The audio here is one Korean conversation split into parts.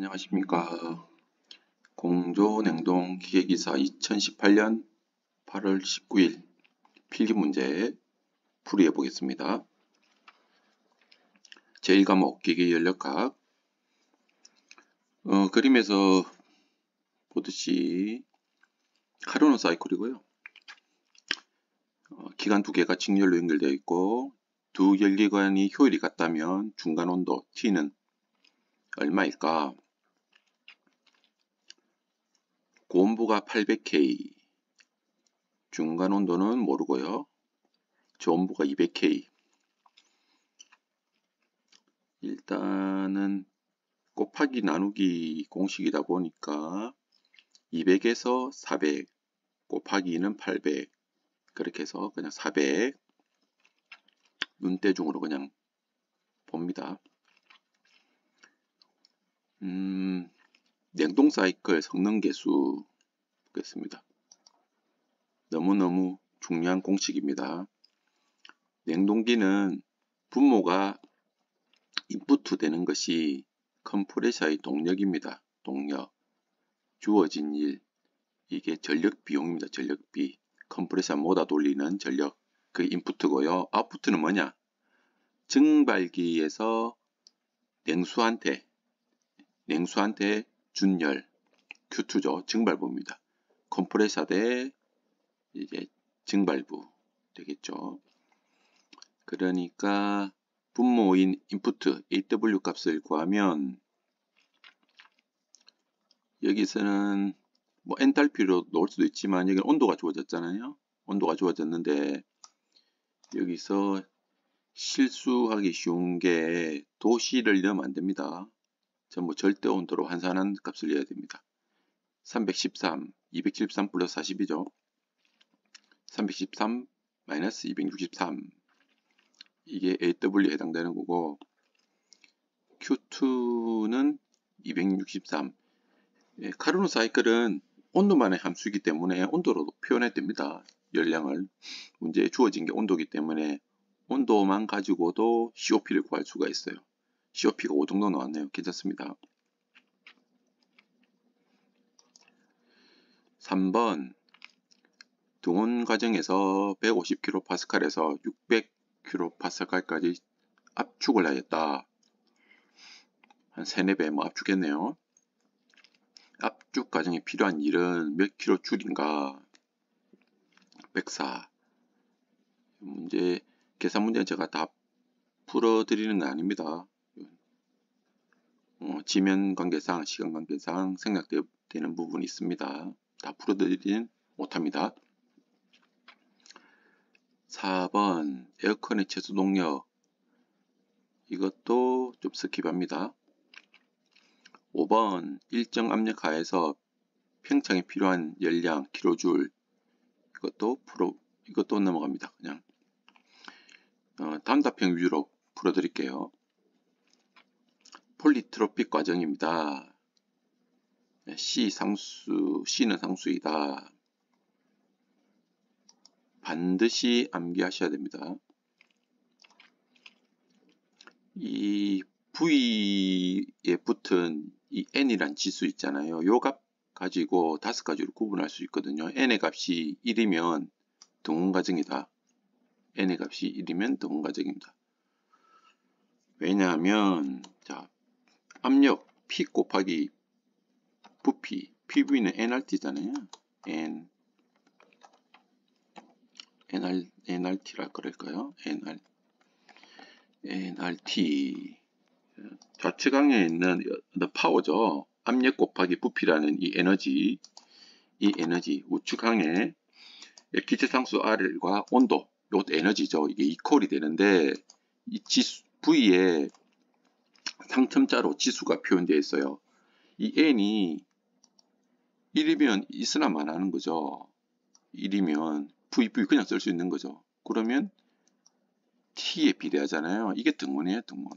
안녕하십니까. 공조냉동 기계기사 2018년 8월 19일 필기문제 풀이해 보겠습니다. 제1과목 기계연력학. 그림에서 보듯이 카르노 사이클이고요. 기관 두 개가 직렬로 연결되어 있고 두 열기관이 효율이 같다면 중간 온도 T는 얼마일까? 고온부가 800K, 중간 온도는 모르고요. 저온부가 200K. 일단은 곱하기 나누기 공식이다 보니까 200에서 400 곱하기 2는 800 그렇게 해서 그냥 400 눈대중으로 그냥 봅니다. 냉동 사이클 성능 계수 보겠습니다. 너무너무 중요한 공식입니다. 냉동기는 분모가 인풋 되는 것이 컴프레셔의 동력입니다. 동력. 주어진 일. 이게 전력 비용입니다. 전력비. 컴프레셔 모다 돌리는 전력. 그게 인풋고요. 아웃풋은 뭐냐? 증발기에서 냉수한테 준열. Q2죠. 증발부입니다. 컴프레셔 대 이제 증발부 되겠죠. 그러니까 분모인 인풋 AW 값을 구하면 여기서는 뭐 엔탈피로 넣을 수도 있지만 여기 온도가 주어졌잖아요. 온도가 주어졌는데 여기서 실수하기 쉬운 게 도시를 넣으면 안 됩니다. 전부 절대 온도로 환산한 값을 넣어야 됩니다. 313, 273 플러스 40이죠. 313 마이너스 263 이게 AW에 해당되는 거고 Q2는 263. 카르노 사이클은 온도만의 함수이기 때문에 온도로 표현해야 됩니다. 열량을. 문제에 주어진 게 온도이기 때문에 온도만 가지고도 COP를 구할 수가 있어요. COP가 5 정도 나왔네요. 괜찮습니다. 3번 등온 과정에서 150kPa에서 600kPa까지 압축을 하였다. 한 3, 4배 뭐 압축했네요. 압축 과정에 필요한 일은 몇 킬로줄인가? 104. 문제, 계산 문제는 제가 다 풀어드리는 건 아닙니다. 지면 관계상, 시간 관계상 생략되는 부분이 있습니다. 다 풀어드리진 못합니다. 4번, 에어컨의 최소 동력. 이것도 좀 스킵합니다. 5번, 일정 압력 하에서 평창에 필요한 열량, 킬로줄. 이것도 넘어갑니다. 그냥. 단답형 위주로 풀어드릴게요. 폴리트로픽 과정입니다. C는 상수이다. 반드시 암기하셔야 됩니다. 이 V에 붙은 이 N이란 지수 있잖아요. 요 값 가지고 5가지로 구분할 수 있거든요. N의 값이 1이면 등온 과정이다. N의 값이 1이면 등온 과정입니다. 왜냐하면 자 압력 P 곱하기 부피 PV는 nRT잖아요. nRT라 그럴까요? nRT 좌측항에 있는 the power죠. 압력 곱하기 부피라는 이 에너지 우측항에 기체상수 R과 온도 이것도 에너지죠. 이게 이퀄이 되는데 이 지수 V에 상첨자로 지수가 표현되어 있어요. 이 N이 1이면 있으나만 하는 거죠. 1이면 VV 그냥 쓸 수 있는 거죠. 그러면 T에 비례하잖아요. 이게 등원이에요. 등원.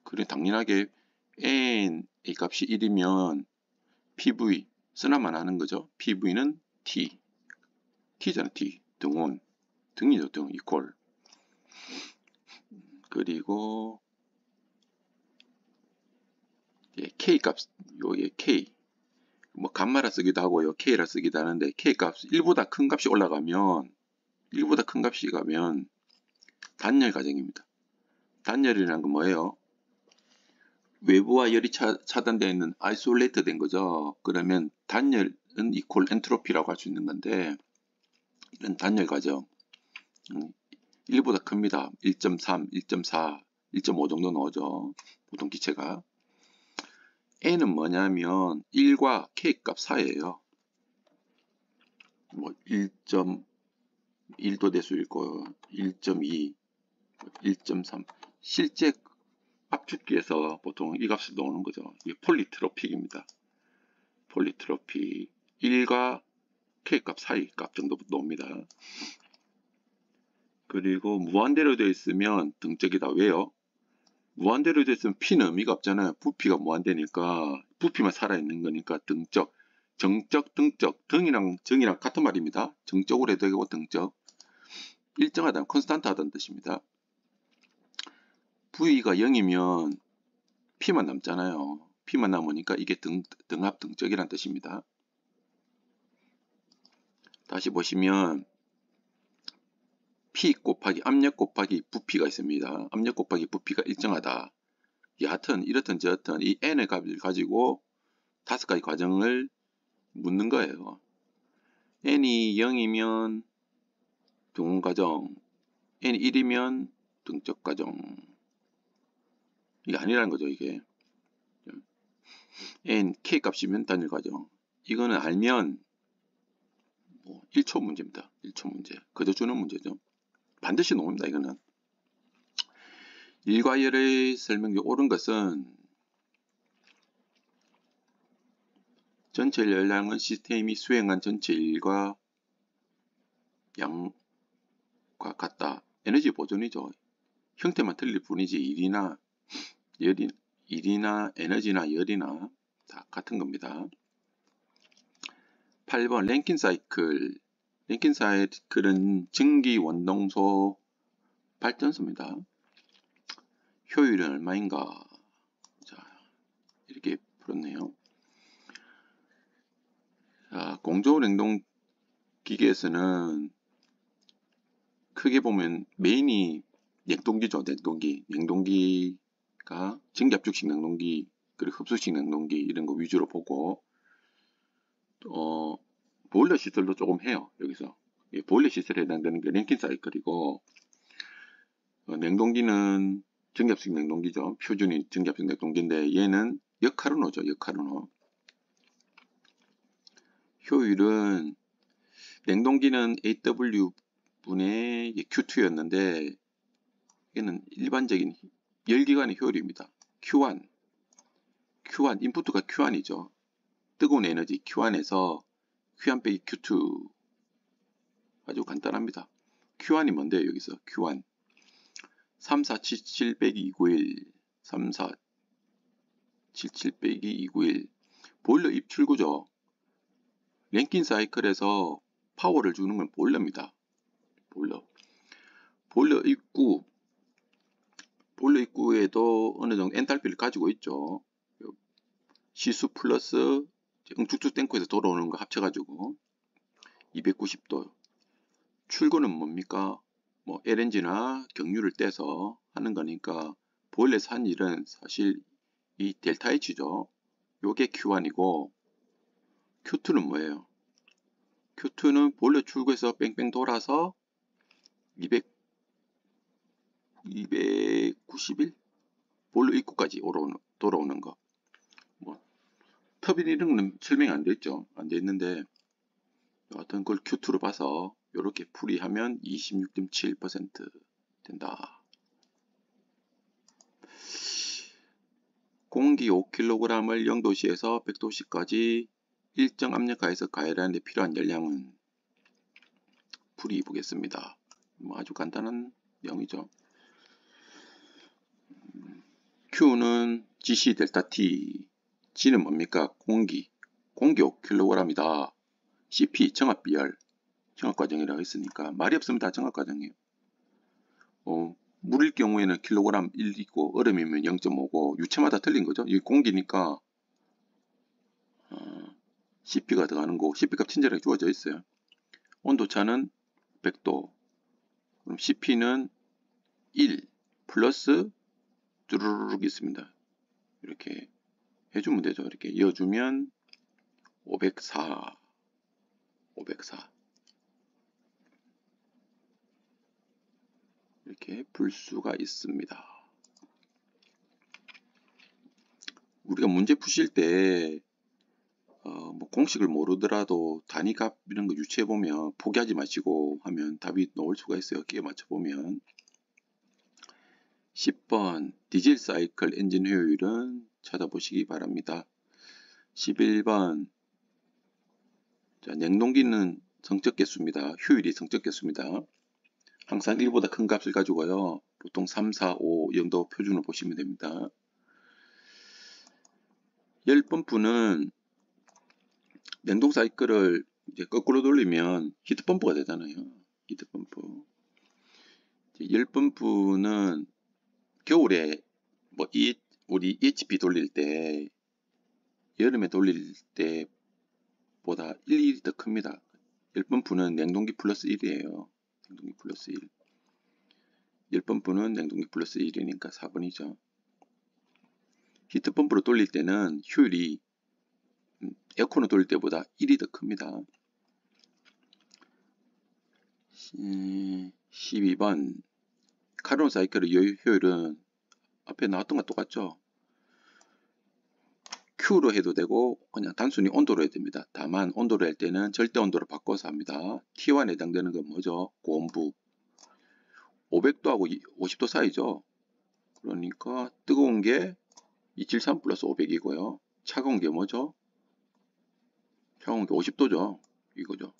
그래 당연하게 N의 값이 1이면 PV 쓰나만 하는 거죠. PV는 T. T잖아. T. 등원. 등이죠. 등. 이퀄. 그리고 K 값, 요게 K, 뭐 감마라 쓰기도 하고요, K라 쓰기도 하는데 K 값 1보다 큰 값이 올라가면 1보다 큰 값이 가면 단열 과정입니다. 단열이라는 건 뭐예요? 외부와 열이 차단되어 있는 아이솔레이트 된 거죠. 그러면 단열은 이퀄 엔트로피라고 할 수 있는 건데 이런 단열 과정 1보다 큽니다. 1.3, 1.4, 1.5 정도 나오죠. 보통 기체가. N은 뭐냐면 1과 K 값 사이에요. 뭐 1.1도 될 수 있고 1.2, 1.3 실제 압축기에서 보통 이 값이 나오는 거죠. 이게 폴리트로픽입니다. 폴리트로픽 1과 K 값 사이 값 정도 나옵니다. 그리고 무한대로 되어 있으면 등적이다. 왜요? 무한대로 되어 있으면 P는 의미가 없잖아요. 부피가 무한대니까 부피만 살아있는 거니까 등적, 정적, 등적, 등이랑 정이랑 같은 말입니다. 정적으로 해도 되고 등적. 일정하다는 컨스탄트 하다는 뜻입니다. V가 0이면 P만 남잖아요. P만 남으니까 이게 등합 등적이란 뜻입니다. 다시 보시면 P 곱하기 압력 곱하기 부피가 있습니다. 압력 곱하기 부피가 일정하다. 여하튼 이렇든 저렇든 이 n의 값을 가지고 5가지 과정을 묻는 거예요. n이 0이면 등원 과정, n이 1이면 등적 과정. 이게 아니라는 거죠, 이게. n, k 값이면 단일 과정. 이거는 알면 뭐 1초 문제입니다. 1초 문제. 그저 주는 문제죠. 반드시 나옵니다, 이거는. 일과열의 설명이 옳은 것은 전체 열량은 시스템이 수행한 전체 일과 양과 같다. 에너지 보존이죠. 형태만 틀릴 뿐이지 일이나 에너지나 열이나 다 같은 겁니다. 8번 랭킨 사이클. 랭킨 사이클은 증기 원동소 발전소입니다. 효율은 얼마인가? 자, 이렇게 풀었네요. 자, 공조 냉동 기계에서는 크게 보면 메인이 냉동기죠. 냉동기가 증기압축식 냉동기, 그리고 흡수식 냉동기 이런 거 위주로 보고 보일러 시설도 조금 해요. 여기서 보일러 시설에 해당되는 게 랭킨 사이클이고 냉동기는 증기압축식 냉동기죠. 표준이 증기압축식 냉동기인데 얘는 역할운호죠. 역할운호. 효율은 냉동기는 AW분의 Q2였는데 얘는 일반적인 열기관의 효율입니다. Q1 인풋가 Q1이죠. 뜨거운 에너지 Q1에서 Q1 빼기 Q2 아주 간단합니다. Q1이 뭔데요? 여기서 Q1 3477 빼기 291 3477 빼기 291 보일러 입출구죠. 랭킨 사이클에서 파워를 주는 건 보일러입니다. 보일러 입구에도 어느 정도 엔탈피를 가지고 있죠. 시수 플러스 응축축 탱크에서 돌아오는 거 합쳐가지고 290도. 출구는 뭡니까? 뭐 LNG나 경유를 떼서 하는 거니까 보일러에서 한 일은 사실 이 델타 H죠. 요게 Q1이고 Q2는 뭐예요? Q2는 보일러 출구에서 뺑뺑 돌아서 291 보일러 입구까지 돌아오는 거. 뭐 터빈 이런 건 설명이 안 돼 있죠. 안 돼 있는데 여하튼 그걸 Q2로 봐서 이렇게 풀이하면 26.7% 된다. 공기 5kg을 0도씨에서 100도씨까지 일정 압력하에서 가열하는 데 필요한 열량은 풀이 보겠습니다. 뭐 아주 간단한 내용이죠. Q는 GC 델타 T, G는 뭡니까? 공기 5kg이다. CP 정합비열, 정합과정이라고 했으니까 말이 없으면 다 정합과정이에요. 물일 경우에는 킬로그램 1 있고 얼음이면 0.5고 유체마다 틀린 거죠. 이 공기니까 CP가 들어가는 거고 CP 값 친절하게 주어져 있어요. 온도차는 100도. 그럼 CP는 1 플러스 쭈르륵 있습니다. 이렇게 해주면 되죠. 이렇게 이어주면 504 이렇게 풀 수가 있습니다. 우리가 문제 푸실 때 뭐 공식을 모르더라도 단위값 이런 거 유추해 보면 포기하지 마시고 하면 답이 나올 수가 있어요. 끼워 맞춰 보면 10번 디젤 사이클 엔진 효율은 찾아보시기 바랍니다. 11번 자, 냉동기는 성적 개수입니다. 효율이 성적 개수입니다. 항상 1보다 큰 값을 가지고요. 보통 3, 4, 5 이 정도 표준을 보시면 됩니다. 열 펌프는 냉동 사이클을 이제 거꾸로 돌리면 히트펌프가 되잖아요. 히트펌프. 열 펌프는 겨울에 뭐 우리 HP 돌릴 때 여름에 돌릴 때보다 1이 더 큽니다. 열 펌프는 냉동기 플러스 1이에요. 냉동기 플러스 1. 열 펌프는 냉동기 플러스 1이니까 4번이죠. 히트펌프로 돌릴 때는 효율이 에어컨을 돌릴 때보다 1이 더 큽니다. 12번 카르노 사이클의 효율은 앞에 나왔던 거 똑같죠? Q로 해도 되고 그냥 단순히 온도로 해도 됩니다. 다만 온도로 할 때는 절대 온도로 바꿔서 합니다. T1에 해당되는 건 뭐죠? 고온부 500도하고 50도 사이죠. 그러니까 뜨거운 게 273 플러스 500이고요. 차가운 게 뭐죠? 차가운 게 50도죠. 이거죠.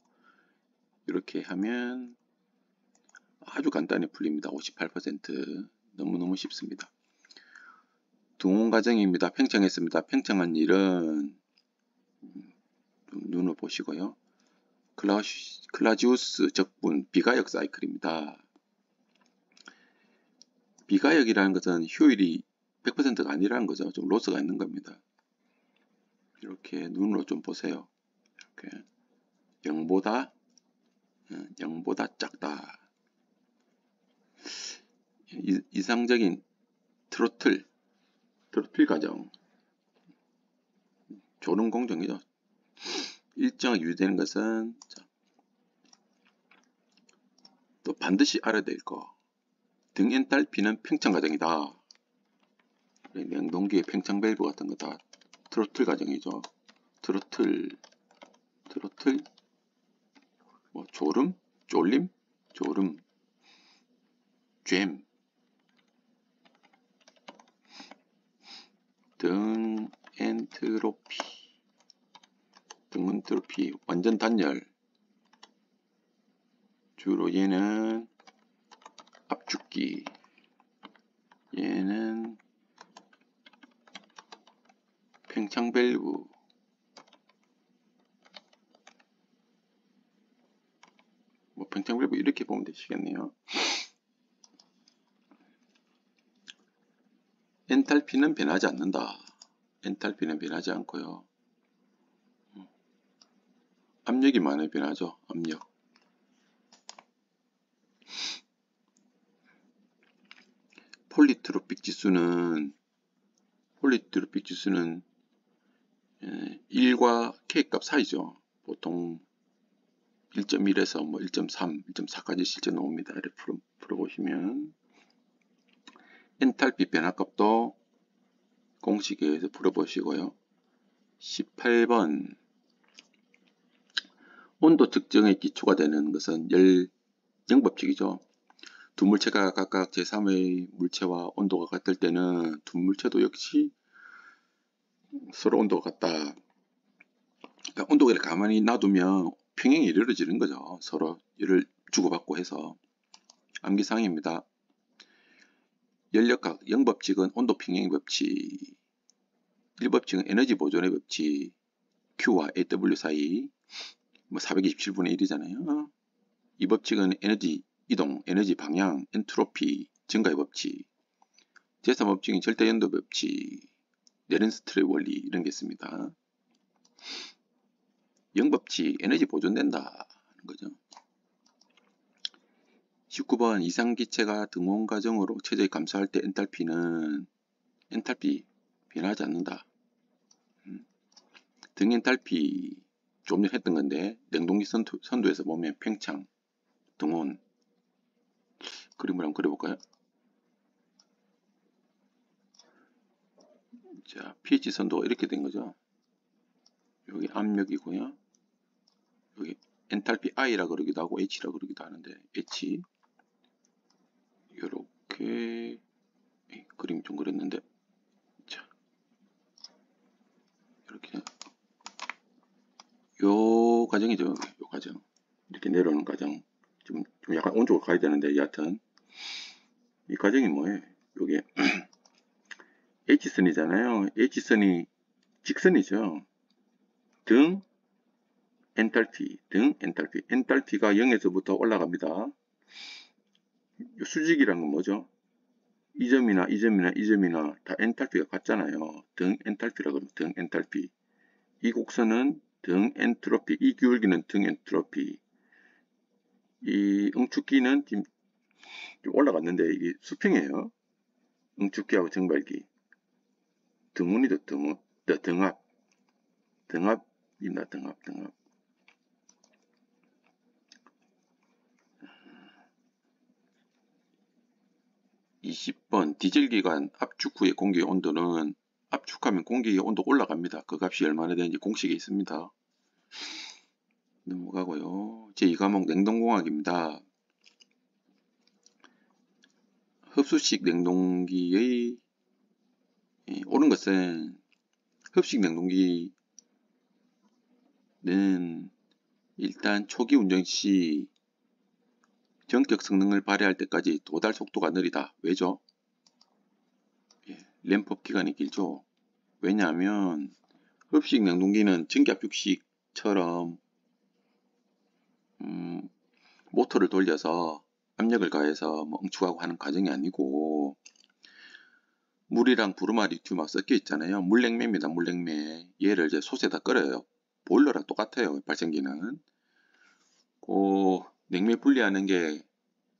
이렇게 하면 아주 간단히 풀립니다. 58%. 너무너무 쉽습니다. 동원 과정입니다. 팽창했습니다. 팽창한 일은 좀 눈을 보시고요. 클라지우스 적분 비가역 사이클입니다. 비가역이라는 것은 효율이 100%가 아니라는 거죠. 좀 로스가 있는 겁니다. 이렇게 눈으로 좀 보세요. 이렇게 0보다 작다. 이상적인 트로틀 과정 졸음 공정이죠. 일정하게 유지되는 것은 또 반드시 알아야 될 거. 등 엔탈피는 팽창 과정이다. 냉동기의 팽창 밸브 같은 거다 트로틀 과정이죠. 트로틀 뭐 졸음, 쫄림, 잼 등 엔트로피 완전 단열 주로 얘는 압축기 얘는 팽창 밸브 뭐 팽창 밸브 이렇게 보면 되시겠네요. 엔탈피는 변하지 않는다. 엔탈피는 변하지 않고요. 압력이 많이 변하죠. 압력. 폴리트로픽 지수는 1과 K값 사이죠. 보통 1.1에서 뭐 1.3, 1.4까지 실제 나옵니다. 이렇게 풀어보시면 엔탈피 변화값도 공식에 의해서 풀어보시고요. 18번 온도 측정의 기초가 되는 것은 영법칙이죠. 두 물체가 각각 제3의 물체와 온도가 같을 때는 두 물체도 역시 서로 온도가 같다. 그러니까 온도계를 가만히 놔두면 평행이 이루어지는 거죠. 서로 열을 주고받고 해서. 암기사항입니다. 연력학 영법칙은 온도 평행 법칙, 1법칙은 에너지 보존의 법칙, Q와 AW 사이 뭐 427분의 1이잖아요. 2법칙은 에너지 이동, 에너지 방향, 엔트로피 증가의 법칙, 제3법칙은 절대 연도 법칙, 네른스트의 원리 이런 게 있습니다. 영법치 에너지 보존된다 하는 거죠. 19번 이상기체가 등온 과정으로 최저에 감소할 때 엔탈피 변하지 않는다. 등 엔탈피 좀 전에 했던 건데 냉동기 선도에서 보면 팽창, 등온 그림을 한번 그려볼까요? 자, pH 선도가 이렇게 된 거죠. 여기 압력이고요. 여기 엔탈피 I라 그러기도 하고 H라 그러기도 하는데 H 요렇게 그림 좀 그렸는데 자 이렇게 요 과정이죠. 요 과정 이렇게 내려오는 과정 좀 약간 온쪽으로 가야 되는데 여하튼 이 과정이 뭐예요? 요게 H선이잖아요. H선이 직선이죠. 등 엔탈피가 0에서부터 올라갑니다. 수직이란 건 뭐죠? 이 점이나 다 엔탈피가 같잖아요. 등 엔탈피라 그러면 등 엔탈피. 이 곡선은 등 엔트로피, 이 기울기는 등 엔트로피. 이 응축기는 좀 올라갔는데 이게 수평이에요. 응축기하고 정발기. 등운이죠, 등운. 등압입니다, 등압. 20번 디젤기관 압축 후의 공기의 온도는 압축하면 공기의 온도 올라갑니다. 그 값이 얼마나 되는지 공식에 있습니다. 넘어가고요. 제2과목 냉동공학입니다. 흡수식 냉동기의 옳은 것은 흡식 냉동기는 일단 초기 운전 시 전격 성능을 발휘할 때까지 도달 속도가 느리다. 왜죠? 램프업 기간이 길죠. 왜냐하면 흡식 냉동기는 전기압축식처럼 모터를 돌려서 압력을 가해서 뭐 응축하고 하는 과정이 아니고 물이랑 부르마 리튬하고 섞여 있잖아요. 물냉매입니다. 물냉매. 얘를 이제 솥에다 끓여요. 보일러랑 똑같아요. 발생기는. 그 냉매 분리하는 게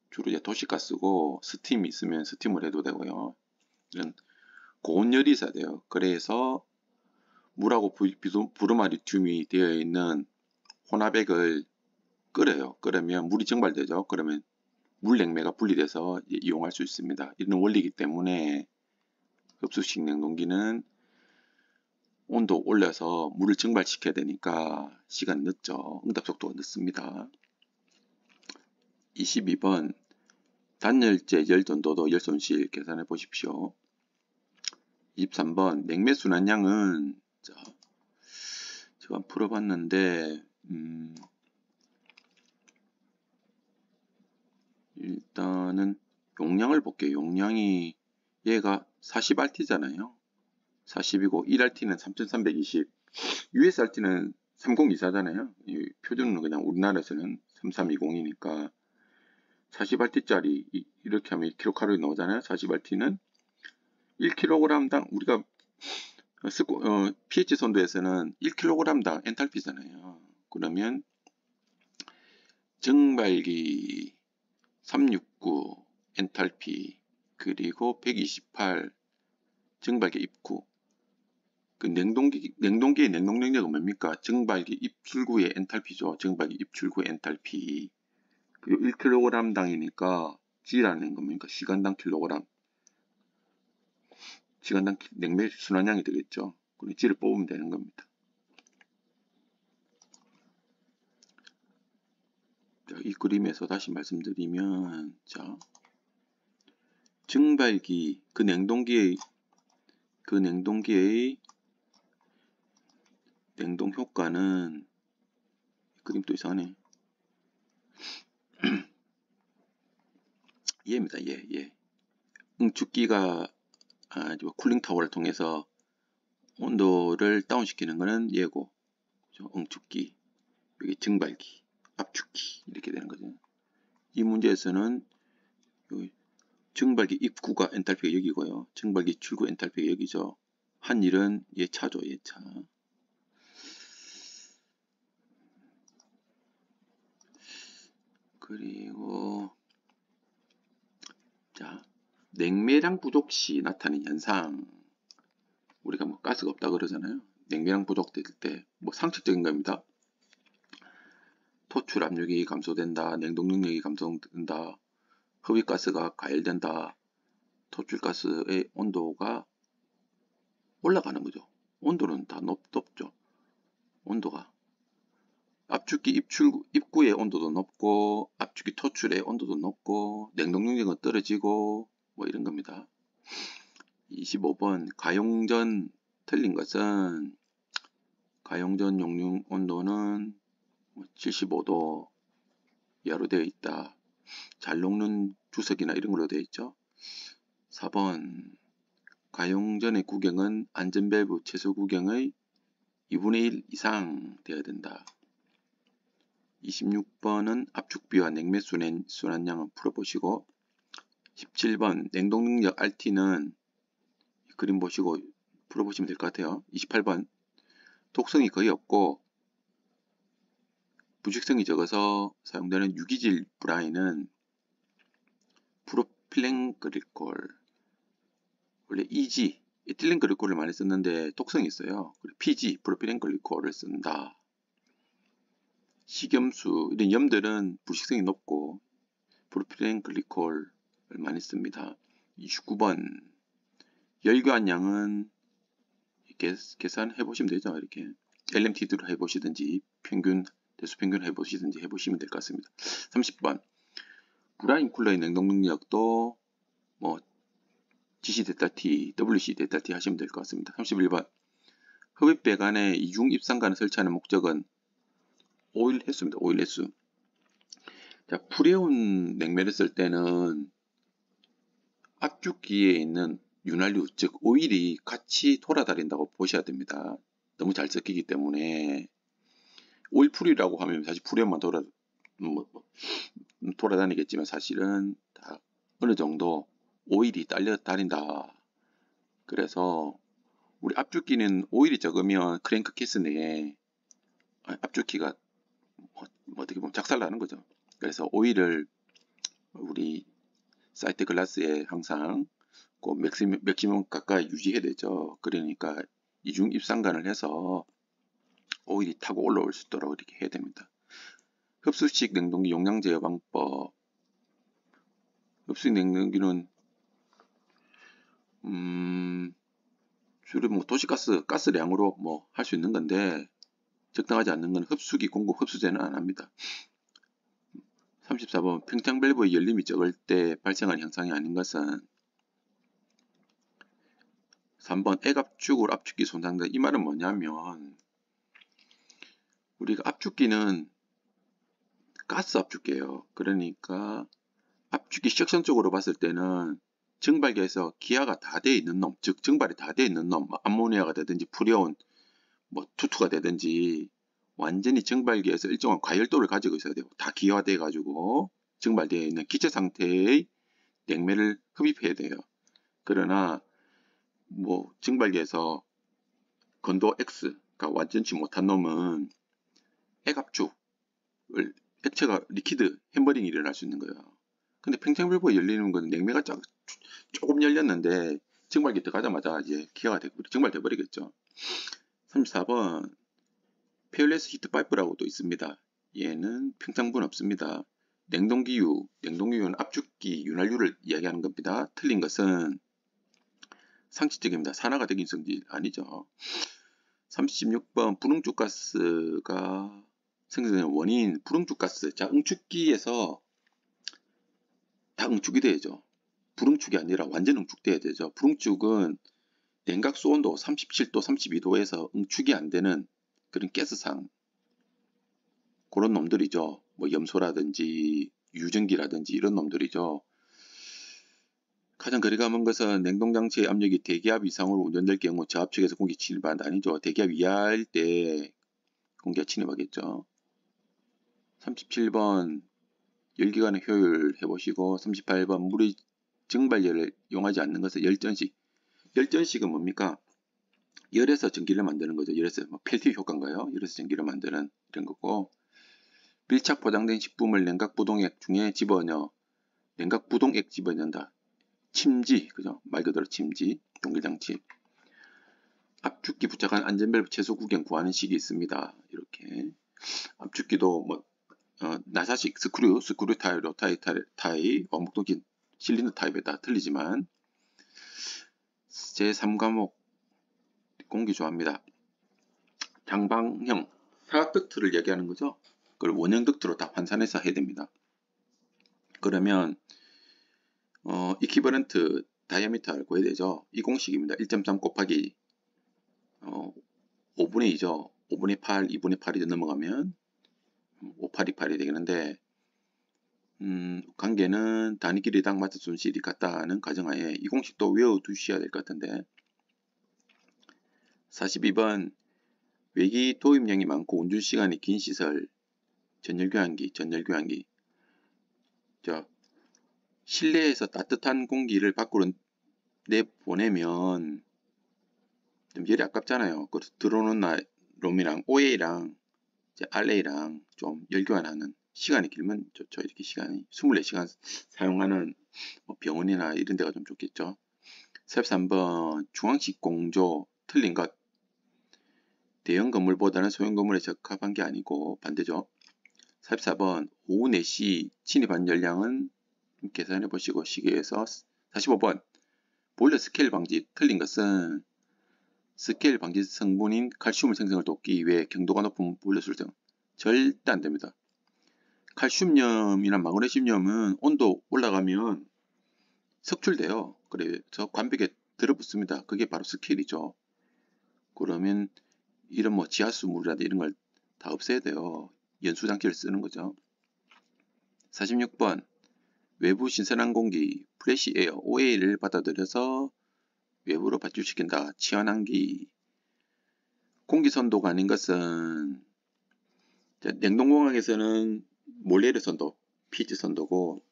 주로 이제 도시가스고 스팀이 있으면 스팀을 해도 되고요. 이런 고온열이 있어야 돼요. 그래서 물하고 부르마 리튬이 되어 있는 혼합액을 끓여요. 끓으면 물이 증발되죠. 그러면 물 냉매가 분리돼서 이용할 수 있습니다. 이런 원리이기 때문에 흡수식 냉동기는 온도 올려서 물을 증발시켜야 되니까 시간 늦죠. 응답 속도가 늦습니다. 22번 단열재 열전도도 열손실 계산해 보십시오. 23번 냉매 순환량은 제가 풀어봤는데 일단은 용량을 볼게요. 용량이 얘가 40RT잖아요. 40이고 1RT는 3320, USRT는 3024잖아요. 표준은 그냥 우리나라에서는 3320이니까 40RT짜리 이렇게 하면 1kcal 나오잖아요. 40RT는 1kg당 우리가 pH 선도에서는 1kg당 엔탈피잖아요. 그러면 증발기 369 엔탈피 그리고 128 증발기 입구 그 냉동기의 냉동 능력은 뭡니까? 증발기 입출구의 엔탈피죠. 증발기 입출구의 엔탈피 그리고 1kg당이니까 G라는 겁니까? 시간당 킬로그램 시간당 냉매 순환량이 되겠죠. 그리고 G를 뽑으면 되는 겁니다. 자, 이 그림에서 다시 말씀드리면 자 증발기 그 냉동기의 냉동 효과는 그림 또 이상하네. 얘입니다. 얘. 응축기가 쿨링 타워를 통해서 온도를 다운시키는 거는 얘고 그렇죠? 응축기 여기 증발기 압축기 이렇게 되는 거죠. 이 문제에서는 증발기 입구가 엔탈피가 여기고요. 증발기 출구 엔탈피가 여기죠. 한 일은 얘차죠. 얘차. 그리고 자, 냉매량 부족 시 나타나는 현상. 우리가 뭐 가스가 없다 그러잖아요. 냉매량 부족될 때 뭐 상식적인 겁니다. 토출 압력이 감소된다. 냉동 능력이 감소된다. 흡입가스가 가열된다. 토출가스의 온도가 올라가는 거죠. 온도는 다 높죠. 온도가. 압축기 입구의 온도도 높고 압축기 토출의 온도도 높고 냉동 능력은 떨어지고 뭐 이런 겁니다. 25번 가용전 틀린 것은 가용전 용융 온도는 75도 이하로 되어 있다. 잘 녹는 주석이나 이런 걸로 되어 있죠. 4번 가용전의 구경은 안전밸브 최소 구경의 2분의 1 이상 되어야 된다. 26번은 압축비와 냉매 순환량은 풀어보시고 17번 냉동능력 RT는 그림 보시고 풀어보시면 될 것 같아요. 28번 독성이 거의 없고 부식성이 적어서 사용되는 유기질 브라인은 프로필렌글리콜, 원래 EG, 에틸렌글리콜을 많이 썼는데 독성이 있어요. PG, 프로필렌글리콜을 쓴다. 식염수, 이런 염들은 부식성이 높고 프로필렌글리콜을 많이 씁니다. 29번 열교환량은 계산해 보시면 되죠. 이렇게 LMTD로 해보시든지 대수평균 해보시든지 해보시면 될 것 같습니다. 30번 브라인 쿨러의 냉동 능력도 뭐 GC ΔT, WC ΔT 하시면 될 것 같습니다. 31번 흡입 배관에 이중 입상관을 설치하는 목적은 오일 횟수입니다. 오일 횟수. 자, 풀에온 냉매를 쓸 때는 압축기에 있는 윤활유, 즉 오일이 같이 돌아다닌다고 보셔야 됩니다. 너무 잘 섞이기 때문에 오일풀이라고 하면 사실 풀에만 돌아다니겠지만 사실은 다 어느 정도 오일이 딸려다닌다. 그래서 우리 압축기는 오일이 적으면 크랭크 케이스 내에 압축기가 어떻게 보면 작살나는 거죠. 그래서 오일을 우리 사이트 글라스에 항상 꼭 맥시멈 가까이 유지해야 되죠. 그러니까 이중 입상관을 해서 오일이 타고 올라올 수 있도록 이렇게 해야 됩니다. 흡수식 냉동기 용량 제어 방법. 흡수식 냉동기는 주로 뭐 가스량으로 뭐 할 수 있는 건데 적당하지 않는 건 흡수기 공급 흡수제는 안 합니다. 34번 평창 밸브의 열림이 적을 때 발생하는 현상이 아닌 것은 3번 액압축으로 압축기 손상된. 이 말은 뭐냐면 우리가 압축기는 가스 압축기예요. 그러니까 압축기 섹션적으로 봤을 때는 증발기에서 기화가 다 되어 있는 놈, 즉 증발이 다 되어 있는 놈, 암모니아가 되든지 프리온, 뭐 투투가 되든지 완전히 증발기에서 일정한 과열도를 가지고 있어야 돼요. 다 기화돼 가지고 증발되어 있는 기체 상태의 냉매를 흡입해야 돼요. 그러나 뭐 증발기에서 건도 X가 완전치 못한 놈은 액압축을 액체가 리퀴드 햄버링이 일어날 수 있는 거예요. 근데 평창밸브가 열리는 건 냉매가 조금 열렸는데 증발기 들어가자마자 이제 기화가 되고 증발돼 버리겠죠. 34번 페어레스 히트 파이프라고 도 있습니다. 얘는 평창분 없습니다. 냉동기유는 압축기 윤활유를 이야기하는 겁니다. 틀린 것은 상식적입니다. 산화가 되긴 성질 아니죠. 36번 분홍축가스가 생성되는 원인, 분홍축가스. 자, 응축기에서 다 응축이 돼야죠. 불응축이 아니라 완전 응축돼야 되죠. 불응축은 냉각수 온도 37도, 32도에서 응축이 안 되는 그런 가스상, 그런 놈들이죠. 뭐 염소라든지 유전기라든지 이런 놈들이죠. 가장 거리가 먼 것은 냉동장치의 압력이 대기압 이상으로 운전될 경우 저압측에서 공기 침입한다. 아니죠. 대기압 이하일 때 공기가 침입하겠죠. 37번 열기관의 효율 해보시고 38번 물의 증발열을 이용하지 않는 것은 열전식. 열전식은 뭡니까? 열에서 전기를 만드는 거죠. 열에서 펠티 효과인가요? 열에서 전기를 만드는 이런 거고 밀착 포장된 식품을 냉각 부동액 중에 집어넣어 냉각 부동액 집어넣는다. 침지, 그죠? 말 그대로 침지, 동결장치. 압축기 부착한 안전밸브 최소 구경 구하는 식이 있습니다. 이렇게 압축기도 뭐 나사식 스크류 타입, 로타이 타입, 원목동기 실린더 타입에 따라 틀리지만 제3과목 공기 좋아합니다. 장방형 사각 덕트를 얘기하는 거죠. 그걸 원형 덕트로 다 환산해서 해야 됩니다. 그러면 이퀴버런트 다이아미터를 구해야 되죠. 이 공식입니다. 1.3 곱하기 5분의 2죠. 5분의 8, 2분의 8이 넘어가면 5828이 되겠는데 관계는 단위 길이당 마스 손실이 같다는 가정하에 이 공식도 외워두셔야 될 것 같은데 42번 외기 도입량이 많고 운전시간이 긴 시설 전열교환기 실내에서 따뜻한 공기를 밖으로 내보내면 좀 열이 아깝잖아요. 그래서 들어오는 놈이랑 OA랑 RA랑 좀 열교환하는 시간이 길면 좋죠. 이렇게 시간이 24시간 사용하는 병원이나 이런 데가 좀 좋겠죠. 43번 중앙식 공조 틀린 것. 대형 건물보다는 소형 건물에 적합한 게 아니고 반대죠. 44번 오후 4시 진입한 열량은 계산해 보시고 시계에서 45번 보일러 스케일 방지 틀린 것은 스케일 방지 성분인 칼슘 생성을 돕기 위해 경도가 높은 보일러 수정 절대 안 됩니다. 칼슘염이나 마그네슘염은 온도 올라가면 석출돼요. 그래서 관백에 들어붙습니다. 그게 바로 스케일이죠. 그러면 이런 뭐 지하수 물이라든지 이런 걸 다 없애야 돼요. 연수장치를 쓰는 거죠. 46번 외부 신선한 공기 프레시 에어 OA를 받아들여서 외부로 발출시킨다. 치환환기 공기선도가 아닌 것은 냉동공학에서는 몰레르 선도, 피지 선도고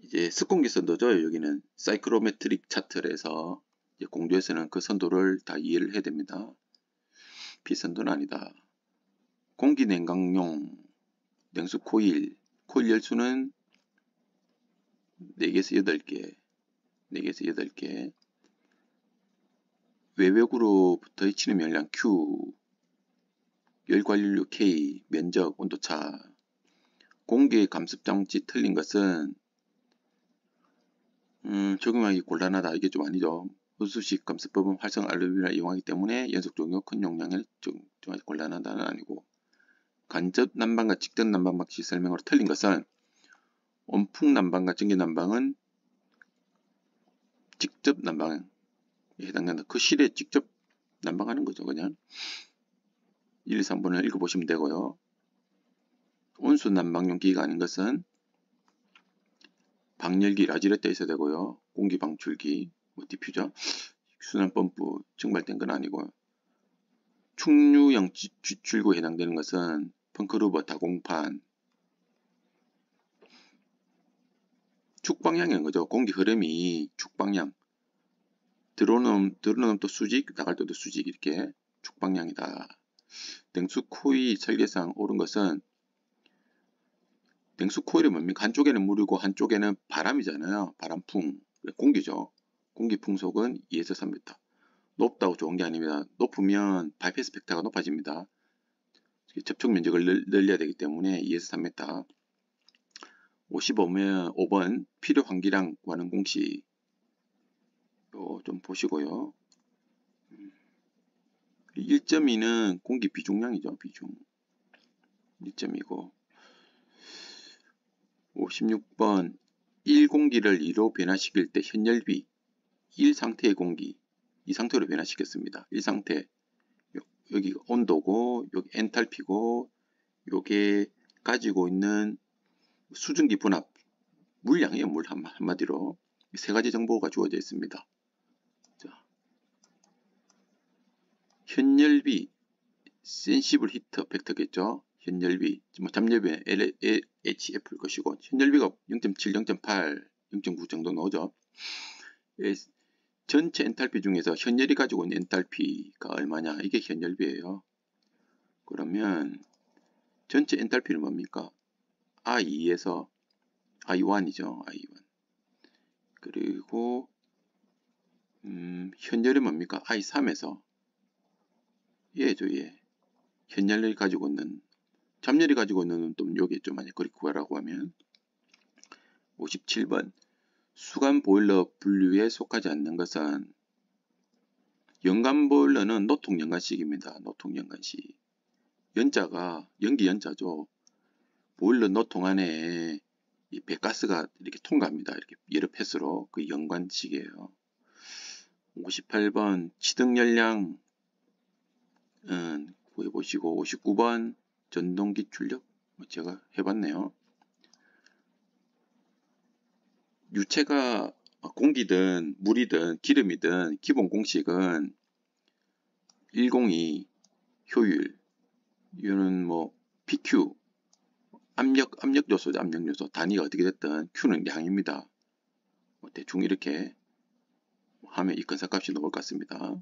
이제 습공기 선도죠. 여기는 사이클로메트릭 차트에서 공조에서는 그 선도를 다 이해를 해야 됩니다. 피선도는 아니다. 공기 냉각용 냉수 코일 열수는 4개에서 8개 4개에서 8개 외벽으로부터의 치는 열량 Q 열관리류 K 면적 온도차 공기 감습장치 틀린 것은 적용하기 곤란하다. 이게 좀 아니죠. 우수식 감습법은 활성 알루미늄을 이용하기 때문에 연속 적용 큰 용량을 적용하기 곤란하다는 아니고 간접 난방과 직접 난방 방식 설명으로 틀린 것은 온풍 난방과 전기 난방은 직접 난방에 해당된다. 그 실에 직접 난방하는 거죠. 그냥 1, 2, 3번을 읽어보시면 되고요. 온수 난방용 기기가 아닌 것은 방열기 라지레터 있어야 되고요. 공기 방출기, 디퓨저, 순환 펌프 증발된 건 아니고 충류형 출구에 해당되는 것은 펑크루버, 다공판, 축방향인 거죠. 공기 흐름이 축방향. 들어오는 또 수직, 나갈 때도 수직 이렇게 축방향이다. 냉수 코일 설계상 옳은 것은 냉수 코일이 뭡니까? 한쪽에는 물이고 한쪽에는 바람이잖아요. 바람풍, 공기죠. 공기 풍속은 2에서 3m. 높다고 좋은 게 아닙니다. 높으면 바이패스 팩터가 높아집니다. 접촉 면적을 늘려야 되기 때문에 2에서 3m. 55번 필요 환기량 구하는 공식 좀 보시고요. 1.2는 공기 비중량이죠. 비중 1.2고 56번 1공기를 2로 변화시킬 때 현열비 1상태의 공기 2상태로 변화시켰습니다. 1상태 여기 온도고 여기 엔탈피고 요게 가지고 있는 수증기 분압 물량이에요. 물 한마디로 세 가지 정보가 주어져 있습니다. 자, 현열비 센시블 히터 팩터겠죠. 현열비 뭐 잠열비는 LHF일 것이고 현열비가 0.7, 0.8, 0.9 정도 나오죠. 전체 엔탈피 중에서 현열이 가지고 있는 엔탈피가 얼마냐 이게 현열비예요. 그러면 전체 엔탈피는 뭡니까? I2에서 I1이죠. I1. 그리고 현열이 뭡니까? I3에서 얘죠, 얘. 현열이 가지고 있는, 잡열이 가지고 있는 또 여기 좀 많이 그렇게 구하라고 하면 57번 수간 보일러 분류에 속하지 않는 것은 연간 보일러는 노통 연간식입니다. 노통 연간식. 연자가 연기 연자죠. 보일러 노통 안에 이 배가스가 이렇게 통과합니다. 이렇게 여러 패스로 그 연관식이에요. 58번 치등 열량은 구해보시고 59번 전동기 출력 제가 해봤네요. 유체가 공기든 물이든 기름이든 기본 공식은 102 효율 이거는 뭐 PQ 압력 요소죠. 압력 요소 단위가 어떻게 됐든 Q는 양입니다. 대충 이렇게 하면 이 근사값이 나올 것 같습니다.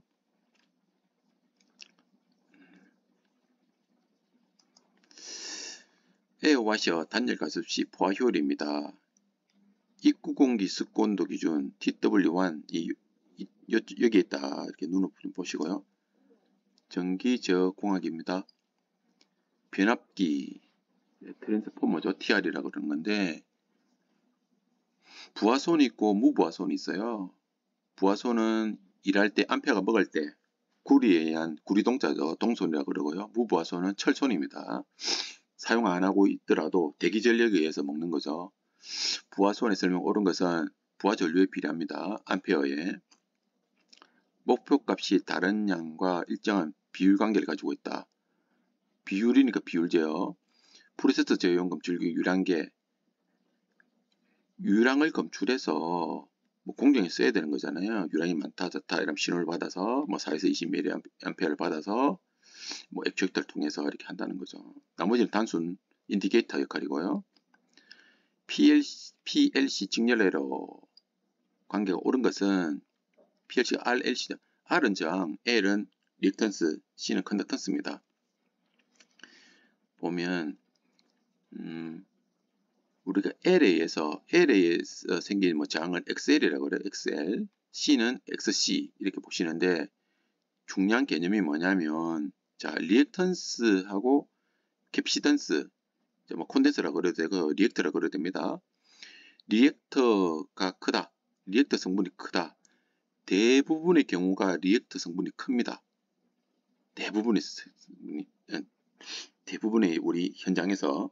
에어와셔 단열 가습 시 포화 효율입니다. 입구 공기 습도 온도 기준 TW1 여기에 있다. 이렇게 눈으로 좀 보시고요. 전기 제어 공학입니다. 변압기 트랜스포머죠. TR이라고 그러는 건데 부하선이 있고 무부하선이 있어요. 부하선은 일할 때 암페어가 먹을 때 구리에 의한 구리동자죠. 동선이라고 그러고요. 무부하선은 철선입니다. 사용 안 하고 있더라도 대기 전력에 의해서 먹는 거죠. 부하선의 설명 옳은 것은 부하 전류에 비례합니다. 암페어에 목표값이 다른 양과 일정한 비율 관계를 가지고 있다. 비율이니까 비율제요. 프로세스 제어용금 줄기 유량계 유량을 검출해서 뭐 공정에 써야 되는 거잖아요. 유량이 많다 좋다 이런 신호를 받아서 뭐 4에서 20mA를 받아서 뭐 액추액터를 통해서 이렇게 한다는 거죠. 나머지는 단순 인디케이터 역할이고요. PLC 직렬회로 관계가 옳은 것은 PLC가 RLC죠. R은 저항, L은 리액턴스, C는 컨덕턴스입니다. 보면 우리가 L에서 생긴 뭐 저항을 XL이라고 그래요. XL, C는 XC 이렇게 보시는데 중요한 개념이 뭐냐면 자 리액턴스하고 캡시던스 뭐 콘덴서라고 그래도 되고 리액터라고 그래도 됩니다. 리액터가 크다. 리액터 성분이 크다. 대부분의 경우가 리액터 성분이 큽니다. 대부분의 우리 현장에서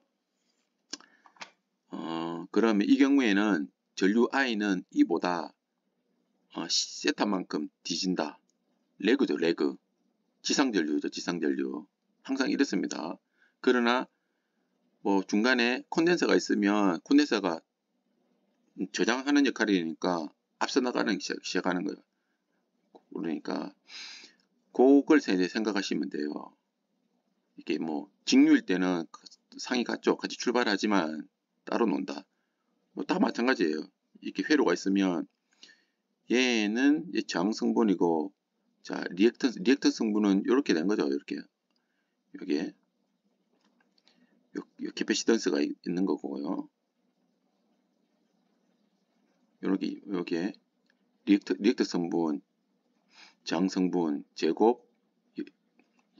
그러면 이 경우에는 전류 I는 E보다 세타만큼 뒤진다. 레그죠, 레그. 지상전류죠, 지상전류. 항상 이렇습니다. 그러나 뭐 중간에 콘덴서가 있으면 콘덴서가 저장하는 역할이니까 앞서 나가는 시작하는 거예요. 그러니까 그걸 생각하시면 돼요. 이게 뭐 직류일 때는 상이 같죠. 같이 출발하지만 따로 논다. 뭐 다 마찬가지예요. 이렇게 회로가 있으면 얘는 저항 성분이고 자 리액터 성분은 이렇게 된 거죠. 이렇게 여기에 요 캐패시던스가 있는 거고요. 여기에 리액터 성분 저항 성분 제곱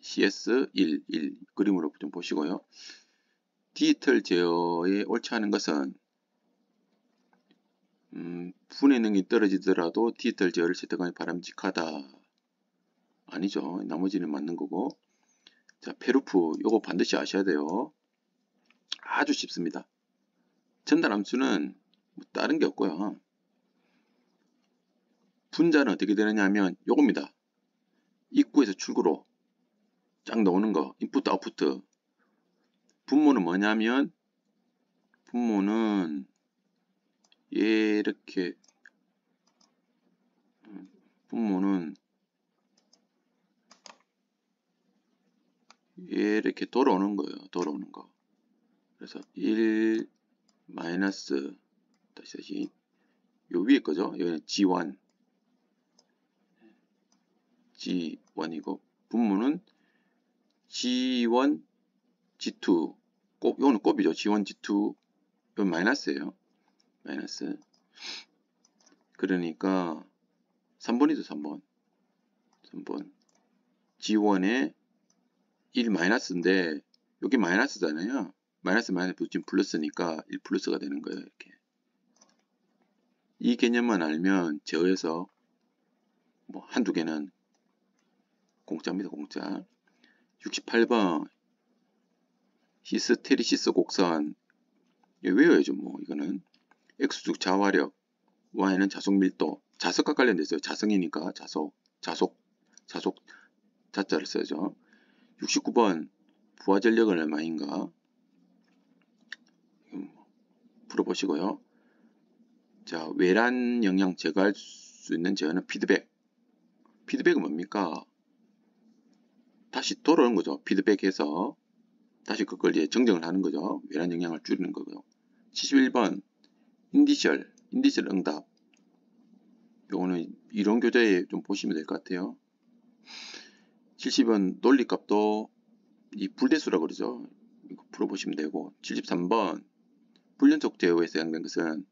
CS1 그림으로 좀 보시고요. 디지털 제어에 옳지 않은 것은 분해 능력이 떨어지더라도 디지털 제어를 채택하기 바람직하다. 아니죠. 나머지는 맞는 거고. 자, 페루프 요거 반드시 아셔야 돼요. 아주 쉽습니다. 전달 함수는 뭐 다른 게 없고요. 분자는 어떻게 되느냐 하면 요겁니다. 입구에서 출구로 쫙 나오는 거 인풋 아웃풋. 분모는 뭐냐면 분모는 이렇게 분모는 이렇게 돌아오는 거예요. 돌아오는 거. 그래서 1 마이너스 다시 요 위에 거죠. 여기는 G1이고 분모는 G1, G2 요거는 곱이죠. G1, G2. 이건 마이너스예요. 마이너스. 그러니까 3번이죠. 3번. G1에 1 마이너스인데 여기 마이너스잖아요. 마이너스 붙이면 플러스니까 1 플러스가 되는 거예요. 이렇게. 이 개념만 알면 제어에서 뭐 한두 개는 공짜입니다. 공짜. 68번 히스테리시스 곡선 외워야죠. 뭐 이거는 X축 자화력, Y는 자속 밀도, 자석과 관련돼 있어요. 자성이니까 자속 자자를 써야죠. 69번 부하전력은 얼마인가 풀어보시고요. 자, 외란 영향 제거할 수 있는 제어는 피드백. 피드백은 뭡니까? 다시 돌아오는 거죠. 피드백해서 다시 그걸 이제 정정을 하는 거죠. 외란 영향을 줄이는 거고요. 71번 인디셜 응답. 요거는 이론 교재에 좀 보시면 될 것 같아요. 70번 논리값도 이 불대수라고 그러죠. 이거 풀어보시면 되고 73번 불연속 제어에 사용된 것은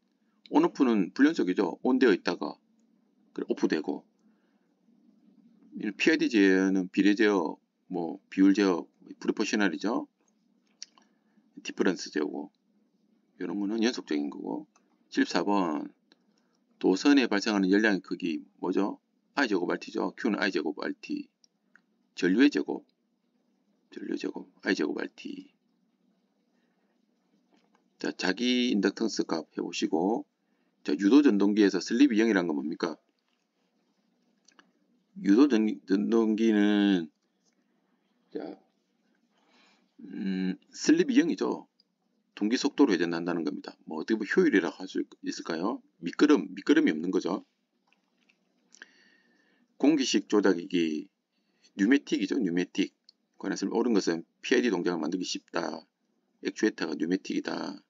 온오프는 불연속이죠. 온되어 있다가 오프되고 PID 제어는 비례 제어, 뭐 비율 제어, 프로포셔널이죠. 디퍼런스 제어고 이런 거는 연속적인 거고 74번 도선에 발생하는 열량의 크기 뭐죠? I제곱 RT죠. Q는 I제곱 RT 전류의 제곱 I제곱 RT. 자, 자기 인덕턴스 값 해보시고 자, 유도 전동기에서 슬립 0이란 건 뭡니까? 유도 전동기는 자, 슬립이 0이죠. 동기 속도로 회전한다는 겁니다. 뭐 어떻게 보면 효율이라고 할 수 있을까요? 미끄럼이 없는 거죠. 공기식 조작기기 뉴매틱이죠. 뉴매틱. 관해서 옳은 것은 PID 동작을 만들기 쉽다. 액추에이터가 뉴매틱이다.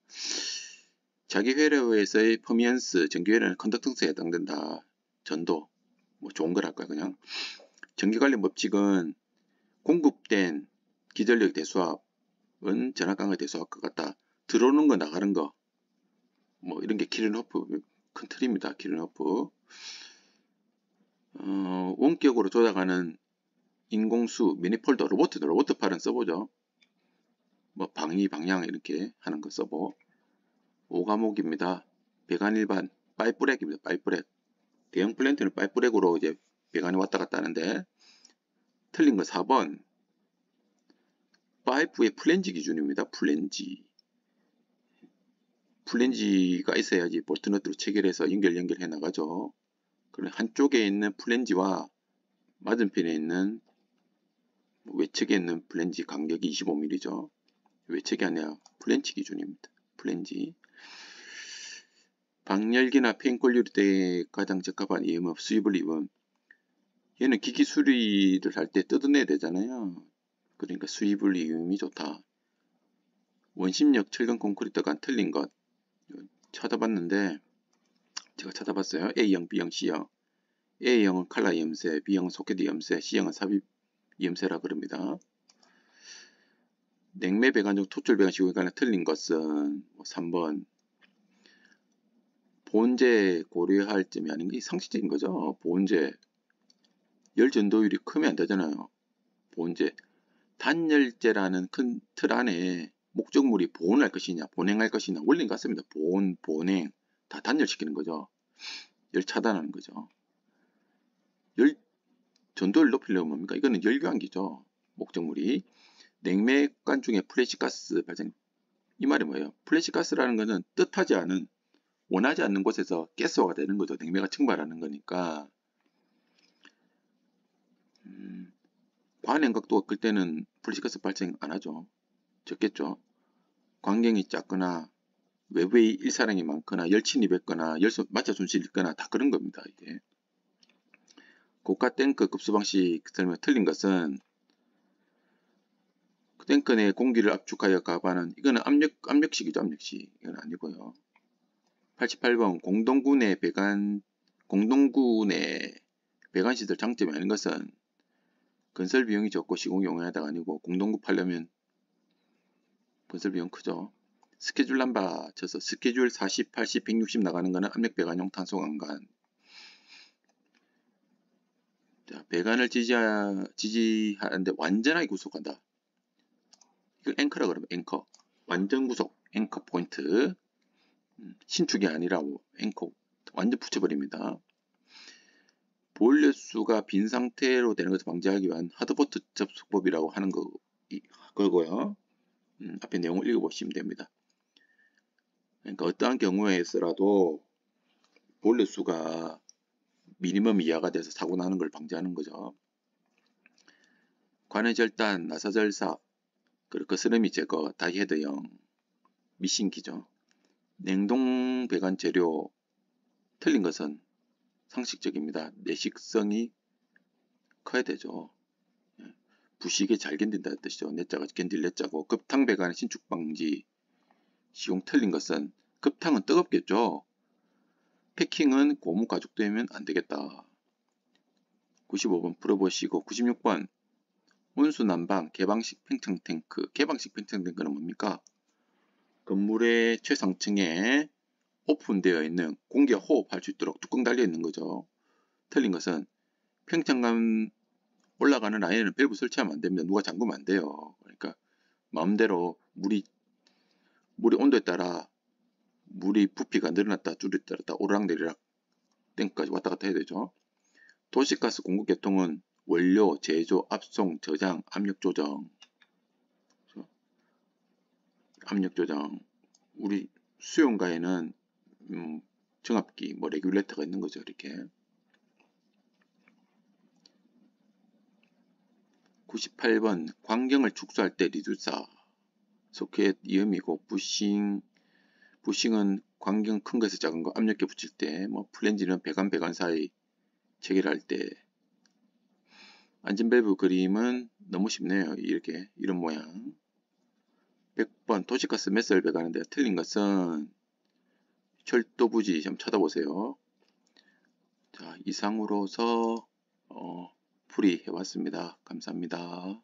자기 회로에서의 퍼미언스, 전기 회로는 컨덕턴스에 해당된다. 전도, 뭐 좋은 거랄까요, 그냥. 전기 관련 법칙은 공급된 기전력 대수압은 전압강의 대수압과 같다. 들어오는 거 나가는 거, 뭐 이런 게 키른호프 큰 틀입니다. 키른호프. 원격으로 조작하는 인공수, 미니폴더, 로봇팔은 써보죠. 뭐 방위, 방향 이렇게 하는 거 써보. 5과목입니다. 배관 일반, 파이프렉입니다. 파이프렉. 대형 플랜트는 파이프렉으로 이제 배관이 왔다 갔다 하는데 틀린 거 4번. 파이프의 플랜지 기준입니다. 플랜지가 있어야지 볼트너트로 체결해서 연결해 나가죠. 그럼 한쪽에 있는 플랜지와 맞은편에 있는 외측에 있는 플랜지 간격이 25mm죠. 외측이 아니라 플랜지 기준입니다. 플랜지. 방열기나 페인콜 유리대에 가장 적합한 EMF 수입을 입은 얘는 기기 수리를 할 때 뜯어내야 되잖아요. 그러니까 수입을 이음이 좋다. 원심력 철근 콘크리트가 틀린 것 찾아봤는데 제가 찾아봤어요. A형, B형, C형. A형은 칼라 이염새, B형은 소켓 이염새, C형은 삽입 이염새라 그럽니다. 냉매 배관 중 토출 배관 시공에 관해 틀린 것은 3번 보온재 고려할 점이 아닌 게 상식적인 거죠. 보온재 열 전도율이 크면 안 되잖아요. 보온재 단열재라는 큰 틀 안에 목적물이 보온할 것이냐 보냉할 것이냐 원리는 같습니다. 보냉 다 단열시키는 거죠. 열 차단하는 거죠. 열 전도율 높이려면 뭡니까? 이거는 열교환기죠. 목적물이 냉매관 중에 플래시가스 발생. 이 말이 뭐예요? 플래시가스라는 것은 뜻하지 않은 원하지 않는 곳에서 가스화가 되는 거죠. 냉매가 증발하는 거니까. 과냉각도가 클 때는 플래시가스 발생 안 하죠. 적겠죠. 광경이 작거나 외부의 일사량이 많거나 열침이 뱉거나 마찰 손실이 있거나 다 그런 겁니다. 이게. 고가 탱크 급수 방식 설명 틀린 것은 탱크 내 공기를 압축하여 가하는 이거는 압력식이죠. 압력식. 이건 아니고요. 88번 공동구 내 배관시설 장점이 아닌 것은 건설 비용이 적고 시공이 용이하다가 아니고 공동구 팔려면 건설 비용 크죠. 스케줄 남바 쳐서 스케줄 40, 80, 160 나가는 거는 압력 배관용 탄소 강간. 자, 배관을 지지하는데 완전하게 구속한다. 이걸 앵커라 그러면 앵커. 완전 구속, 앵커 포인트. 신축이 아니라 앵커 완전 붙여버립니다. 보일러수가 빈 상태로 되는 것을 방지하기 위한 하드보트 접속법이라고 하는 거고요. 앞에 내용을 읽어보시면 됩니다. 그러니까 어떠한 경우에서라도 보일러수가 미니멈 이하가 돼서 사고 나는 걸 방지하는 거죠. 관해절단, 나사절삭, 그리고 거스름이 제거, 다이헤드형, 미싱키죠. 냉동 배관 재료 틀린 것은 상식적입니다. 내식성이 커야 되죠. 부식에 잘 견딘다는 뜻이죠. 내자가 견딜 내자고. 급탕 배관의 신축 방지 시공 틀린 것은 급탕은 뜨겁겠죠. 패킹은 고무 가죽되면 안 되겠다. 95번 풀어보시고 96번 온수 난방 개방식 팽창 탱크. 개방식 팽창 탱크는 뭡니까? 건물의 최상층에 오픈되어 있는 공기가 호흡할 수 있도록 뚜껑 달려 있는 거죠. 틀린 것은 팽창감 올라가는 라인에는 밸브 설치하면 안 됩니다. 누가 잠그면 안 돼요. 그러니까 마음대로 물이 온도에 따라 물이 부피가 늘어났다 줄였다 오르락내리락 땡까지 왔다 갔다 해야 되죠. 도시가스 공급 계통은 원료, 제조, 압송, 저장, 압력 조정. 압력 조정. 우리 수용가에는 정압기, 레귤레이터가 있는 거죠. 이렇게. 98번 광경을 축소할 때 리듀서. 소켓 이음이고 부싱은 광경 큰 것에서 작은 거 압력계 붙일 때, 플랜지는 배관 사이 체결할 때. 안전밸브 그림은 너무 쉽네요. 이렇게 이런 모양. 100번 도시가스 매설 배관인데 틀린 것은 철도 부지 좀 쳐다보세요. 자, 이상으로서 풀이 해봤습니다. 감사합니다.